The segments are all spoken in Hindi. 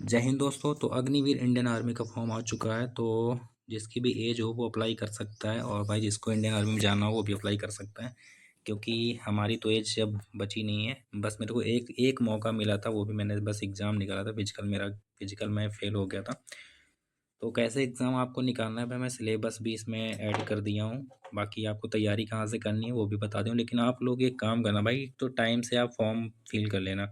जय हिंद दोस्तों। तो अग्निवीर इंडियन आर्मी का फॉर्म आ चुका है। तो जिसकी भी एज हो वो अप्लाई कर सकता है, और भाई जिसको इंडियन आर्मी में जाना हो वो भी अप्लाई कर सकता है। क्योंकि हमारी तो एज अब बची नहीं है। बस मेरे को एक एक मौका मिला था, वो भी मैंने बस एग्ज़ाम निकाला था। फिजिकल में फेल हो गया था। तो कैसे एग्ज़ाम आपको निकालना है भाई, मैं सिलेबस भी इसमें ऐड कर दिया हूँ। बाकी आपको तैयारी कहाँ से करनी है वो भी बता दूँ। लेकिन आप लोग एक काम करना भाई, तो टाइम से आप फॉर्म फिल कर लेना,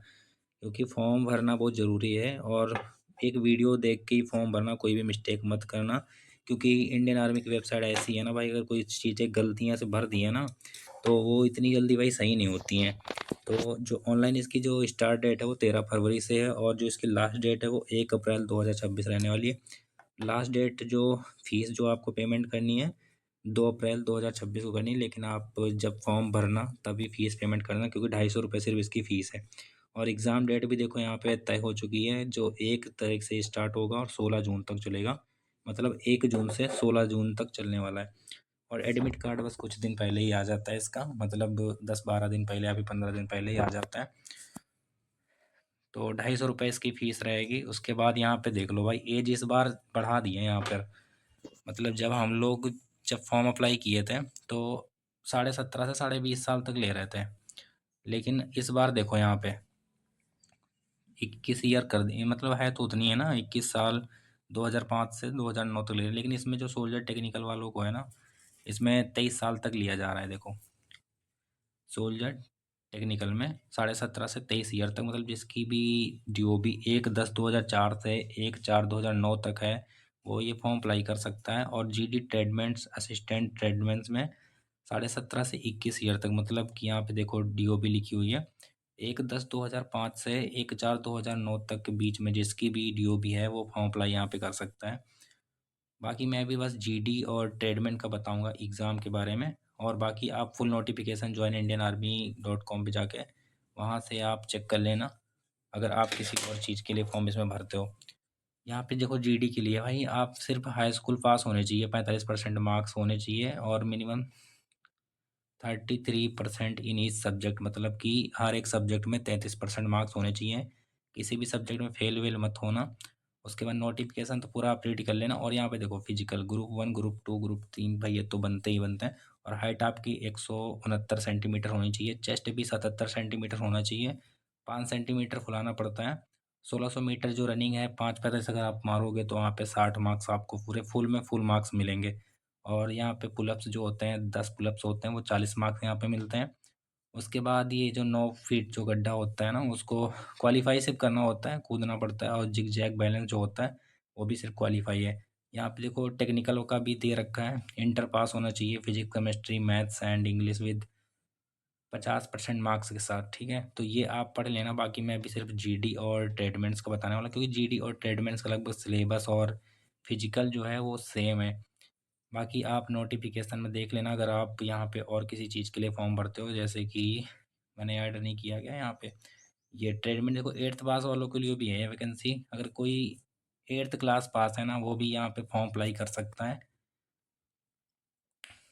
क्योंकि फॉर्म भरना बहुत ज़रूरी है। और एक वीडियो देख के ही फॉर्म भरना, कोई भी मिस्टेक मत करना। क्योंकि इंडियन आर्मी की वेबसाइट ऐसी है ना भाई, अगर कोई चीज़ें गलतियाँ से भर दी है ना, तो वो इतनी जल्दी भाई सही नहीं होती हैं। तो जो ऑनलाइन इसकी जो स्टार्ट डेट है वो 13 फरवरी से है, और जो इसकी लास्ट डेट है वो 1 अप्रैल 2026 रहने वाली है। लास्ट डेट जो फीस जो आपको पेमेंट करनी है 2 अप्रैल 2026 को करनी है। लेकिन आप जब फॉर्म भरना तभी फीस पेमेंट करना, क्योंकि 250 रुपये सिर्फ इसकी फ़ीस है। और एग्ज़ाम डेट भी देखो यहाँ पे तय हो चुकी है, जो 1 तारीख से स्टार्ट होगा और 16 जून तक चलेगा। मतलब 1 जून से 16 जून तक चलने वाला है। और एडमिट कार्ड बस कुछ दिन पहले ही आ जाता है इसका, मतलब 10-12 दिन पहले या फिर 15 दिन पहले ही आ जाता है। तो 250 रुपये इसकी फ़ीस रहेगी। उसके बाद यहाँ पे देख लो भाई, एज इस बार बढ़ा दी है यहाँ पर। मतलब जब फॉर्म अप्लाई किए थे तो 17.5 से 20.5 साल तक ले रहे थे। लेकिन इस बार देखो यहाँ पे 21 ईयर कर दिए। मतलब है तो उतनी है ना, 21 साल। 2005 से 2009 तक ले रहे, लेकिन इसमें जो सोल्जर टेक्निकल वालों को है ना, इसमें 23 साल तक लिया जा रहा है। देखो, सोल्जर टेक्निकल में 17.5 से 23 ईयर तक, मतलब जिसकी भी DOB 1/10/2004 से 1/4/2009 तक है, वो ये फॉर्म अप्लाई कर सकता है। और GD ट्रेडमेंट्स असिस्टेंट ट्रेडमेंट्स में 17.5 से 21 ईयर तक, मतलब कि यहाँ पे देखो DOB लिखी हुई है। 1/10/2005 से 1/4/2009 तक के बीच में जिसकी भी DOB है वो फॉर्म अप्लाई यहाँ पे कर सकता है। बाकी मैं भी बस GD और ट्रेडमेंट का बताऊंगा एग्ज़ाम के बारे में। और बाकी आप फुल नोटिफिकेशन joinindianarmy.com पे जाके वहाँ से आप चेक कर लेना, अगर आप किसी और चीज़ के लिए फॉर्म इसमें भरते हो। यहाँ पे देखो GD के लिए भाई, आप सिर्फ हाई स्कूल पास होने चाहिए, 45% मार्क्स होने चाहिए, और मिनिमम 33% इन ईच सब्जेक्ट, मतलब कि हर एक सब्जेक्ट में 33% मार्क्स होने चाहिए। किसी भी सब्जेक्ट में फेल वेल मत होना। उसके बाद नोटिफिकेशन तो पूरा आप रीड कर लेना। और यहाँ पे देखो फिजिकल ग्रुप 1 ग्रुप 2 ग्रुप 3 भाई ये तो बनते ही बनते हैं। और हाइट आपकी 169 सेंटीमीटर होनी चाहिए। चेस्ट भी 77 सेंटीमीटर होना चाहिए। 5 सेंटीमीटर फुलाना पड़ता है। 1600 मीटर जो रनिंग है 5:45 अगर आप मारोगे तो वहाँ पे 60 मार्क्स आपको पूरे फुल में फुल मार्क्स मिलेंगे। और यहाँ पे पुलअप्स जो होते हैं 10 पुलअप्स होते हैं, वो 40 मार्क्स यहाँ पे मिलते हैं। उसके बाद ये जो 9 फीट जो गड्ढा होता है ना, उसको क्वालिफाई सिर्फ करना होता है, कूदना पड़ता है। और जिग जैग बैलेंस जो होता है वो भी सिर्फ क्वालिफाई है। यहाँ पे देखो टेक्निकल का भी दे रखा है, इंटर पास होना चाहिए physics chemistry maths and English with 50% marks के साथ। ठीक है, तो ये आप पढ़ लेना। बाकी मैं अभी सिर्फ GD और ट्रेडमेंट्स का बताने वाला, क्योंकि GD और ट्रेडमेंट्स का लगभग सिलेबस और फिजिकल जो है वो सेम है। बाकी आप नोटिफिकेशन में देख लेना, अगर आप यहाँ पे और किसी चीज़ के लिए फॉर्म भरते हो, जैसे कि मैंने ऐड नहीं किया गया यहाँ पे। ये ट्रेडमेंट देखो 8th पास वालों के लिए भी है वैकेंसी। अगर कोई 8th क्लास पास है ना, वो भी यहाँ पे फॉर्म अप्लाई कर सकता है।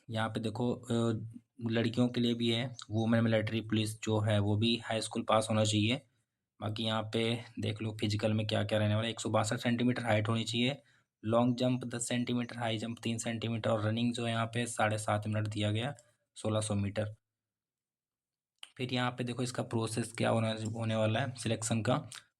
यहाँ पे देखो लड़कियों के लिए भी है। वुमेन मिलिट्री पुलिस जो है वो भी हाई स्कूल पास होना चाहिए। बाकी यहाँ पे देख लो फिजिकल में क्या क्या रहने वाला है। 162 सेंटीमीटर हाइट होनी चाहिए। Long jump 10 centimetre, high jump 3 centimetre, और रनिंग जो है यहाँ पे 7.5 मिनट दिया गया, 1600 मीटर। फिर यहाँ पे देखो इसका प्रोसेस क्या होने वाला है सिलेक्शन का।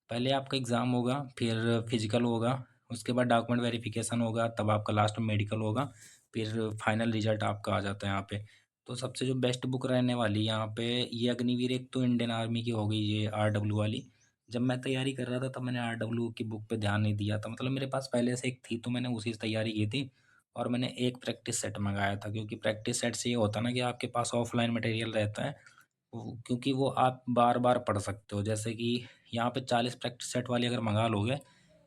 पहले आपका एग्ज़ाम होगा, फिर फिजिकल होगा, उसके बाद डॉक्यूमेंट वेरिफिकेशन होगा, तब आपका लास्ट में मेडिकल होगा, फिर फाइनल रिजल्ट आपका आ जाता है यहाँ पे। तो सबसे जो बेस्ट बुक रहने वाली यहाँ पे ये अग्निवीर, एक तो इंडियन आर्मी की हो गई ये RW वाली। जब मैं तैयारी कर रहा था तब मैंने RW की बुक पे ध्यान नहीं दिया था, मतलब मेरे पास पहले से एक थी तो मैंने उसी से तैयारी की थी। और मैंने एक प्रैक्टिस सेट मंगाया था, क्योंकि प्रैक्टिस सेट से ये होता ना कि आपके पास ऑफलाइन मटेरियल रहता है, क्योंकि वो आप बार बार पढ़ सकते हो। जैसे कि यहाँ पे 40 प्रैक्टिस सेट वाली अगर मंगा लोगे,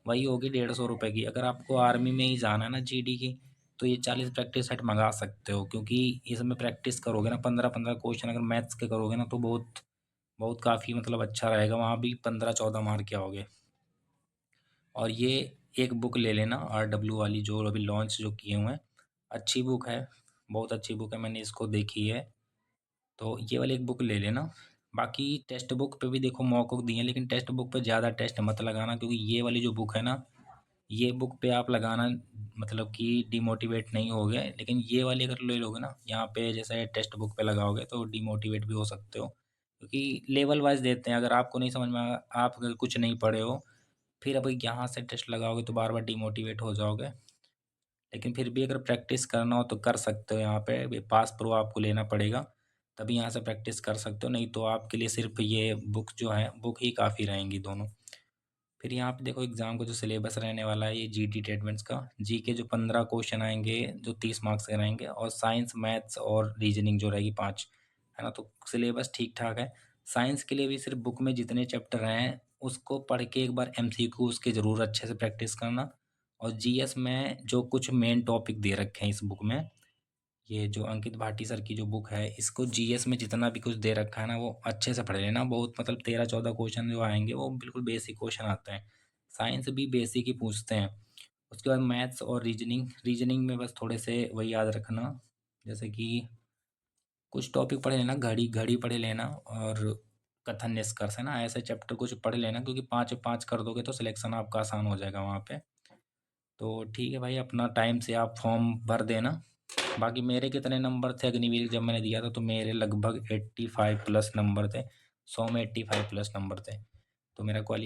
वही होगी 150 रुपये की। अगर आपको आर्मी में ही जाना है ना GD की, तो ये 40 प्रैक्टिस सेट मंगा सकते हो, क्योंकि इसमें प्रैक्टिस करोगे ना 15-15 क्वेश्चन अगर मैथ्स के करोगे ना, तो बहुत बहुत काफ़ी मतलब अच्छा रहेगा। वहाँ भी 15-14 मार्क के आओगे। और ये एक बुक ले लेना RW वाली, जो अभी लॉन्च जो किए हुए हैं, अच्छी बुक है, बहुत अच्छी बुक है, मैंने इसको देखी है। तो ये वाली एक बुक ले लेना। बाकी टेक्स्ट बुक पे भी देखो मॉक बुक दिए हैं, लेकिन टेक्स्ट बुक पे ज़्यादा टेस्ट मत लगाना, क्योंकि ये वाली जो बुक है ना, ये बुक पे आप लगाना मतलब कि डिमोटिवेट नहीं होगे। लेकिन ये वाली अगर ले लोगे ना, यहाँ पे जैसे टेक्स्ट बुक पे लगाओगे तो डिमोटिवेट भी हो सकते हो, क्योंकि लेवल वाइज देते हैं। अगर आपको नहीं समझ में आप अगर कुछ नहीं पढ़े हो, फिर अब यहाँ से टेस्ट लगाओगे तो बार बार डिमोटिवेट हो जाओगे। लेकिन फिर भी अगर प्रैक्टिस करना हो तो कर सकते हो, यहाँ पे पास प्रो आपको लेना पड़ेगा, तभी यहाँ से प्रैक्टिस कर सकते हो, नहीं तो आपके लिए सिर्फ ये बुक जो है बुक ही काफ़ी रहेंगी दोनों। फिर यहाँ पे देखो एग्जाम का जो सिलेबस रहने वाला है, ये जीटी स्टेटमेंट्स का जी के जो 15 क्वेश्चन आएंगे जो 30 मार्क्स के रहेंगे, और साइंस मैथ्स और रीजनिंग जो रहेगी 5, है ना। तो सिलेबस ठीक ठाक है। साइंस के लिए भी सिर्फ बुक में जितने चैप्टर हैं उसको पढ़ के एक बार एमसीक्यू उसके ज़रूर अच्छे से प्रैक्टिस करना। और जीएस में जो कुछ मेन टॉपिक दे रखे हैं इस बुक में, ये जो अंकित भाटी सर की जो बुक है, इसको जीएस में जितना भी कुछ दे रखा है ना वो अच्छे से पढ़ लेना। बहुत मतलब 13-14 क्वेश्चन जो आएंगे वो बिल्कुल बेसिक क्वेश्चन आते हैं। साइंस भी बेसिक ही पूछते हैं। उसके बाद मैथ्स और रीजनिंग में बस थोड़े से वही याद रखना, जैसे कि कुछ टॉपिक पढ़ लेना, घड़ी घड़ी पढ़ लेना, और कथन निष्कर्ष, है ना, ऐसे चैप्टर कुछ पढ़ लेना, क्योंकि 5 कर दोगे तो सिलेक्शन आपका आसान हो जाएगा वहाँ पे। तो ठीक है भाई, अपना टाइम से आप फॉर्म भर देना। बाकी मेरे कितने नंबर थे अग्निवीर जब मैंने दिया था, तो मेरे लगभग 85 प्लस नंबर थे। 100 में 85 प्लस नंबर थे, तो मेरा क्वालिफाई